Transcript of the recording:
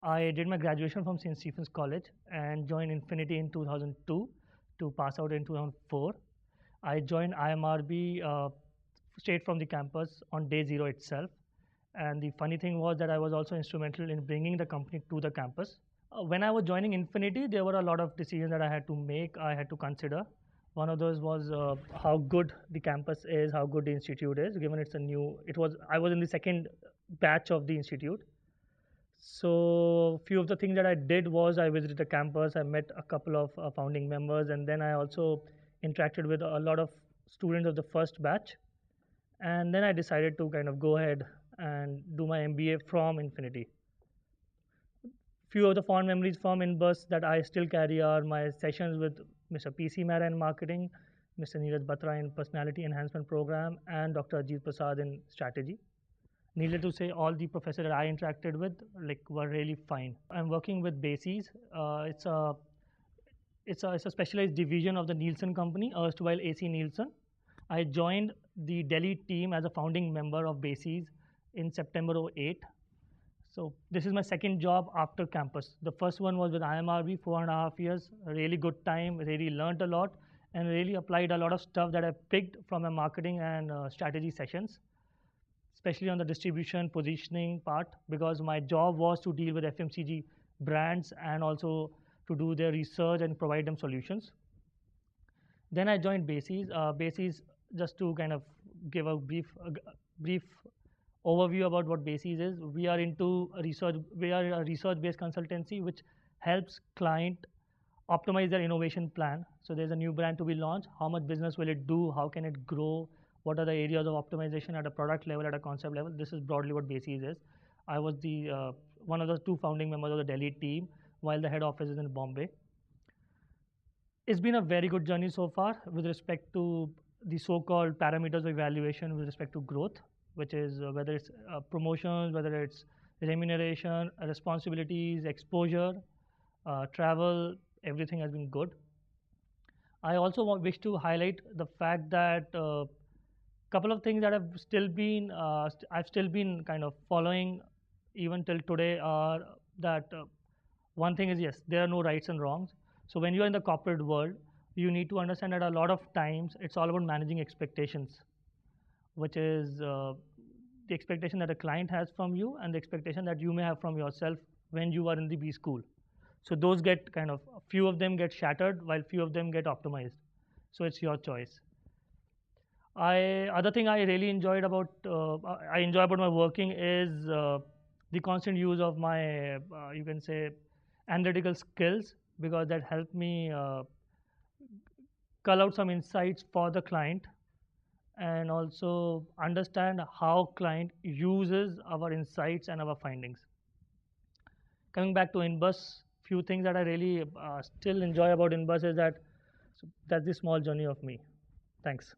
I did my graduation from St. Stephen's College and joined Infinity in 2002 to pass out in 2004. I joined IMRB straight from the campus on day zero itself. And the funny thing was that I was also instrumental in bringing the company to the campus. When I was joining Infinity, there were a lot of decisions that I had to make, I had to consider. One of those was how good the campus is, how good the institute is, given it's a new, I was in the second batch of the institute. So few of the things that I did was I visited the campus, I met a couple of founding members, and then I also interacted with a lot of students of the first batch. And then I decided to kind of go ahead and do my MBA from Infinity. Few of the fond memories from Inbus that I still carry are my sessions with Mr. PC Mehra in marketing, Mr. Neeraj Batra in personality enhancement program, and Dr. Ajit Prasad in strategy. Needless to say, all the professors that I interacted with were really fine. I'm working with Bases. It's a specialized division of the Nielsen company, erstwhile AC Nielsen. I joined the Delhi team as a founding member of Bases in September '08. So this is my second job after campus. The first one was with IMRB, 4.5 years, a really good time, really learned a lot, and really applied a lot of stuff that I picked from my marketing and strategy sessions, especially on the distribution positioning part, because my job was to deal with FMCG brands and also to do their research and provide them solutions. Then I joined Bases. Bases, just to kind of give a brief overview about what Bases is. We are into research. We are a research-based consultancy which helps client optimize their innovation plan. So there's a new brand to be launched. How much business will it do? How can it grow? What are the areas of optimization at a product level, at a concept level? This is broadly what Bases is. I was the one of the two founding members of the Delhi team, while the head office is in Bombay. It's been a very good journey so far with respect to the so-called parameters of evaluation with respect to growth, which is whether it's promotions, whether it's remuneration, responsibilities, exposure, travel, everything has been good. I also wish to highlight the fact that couple of things that I've still been kind of following even till today are that one thing is, yes, there are no rights and wrongs. So when you are in the corporate world, you need to understand that a lot of times it's all about managing expectations, which is the expectation that a client has from you and the expectation that you may have from yourself when you are in the B school. So those get kind of, few of them get shattered while few of them get optimized. So it's your choice. Other thing I really enjoyed about I enjoy about my working is the constant use of my you can say analytical skills, because that helped me cull out some insights for the client and also understand how client uses our insights and our findings. Coming back to Inbus, few things that I really still enjoy about Inbus is that, so that's the small journey of me. Thanks.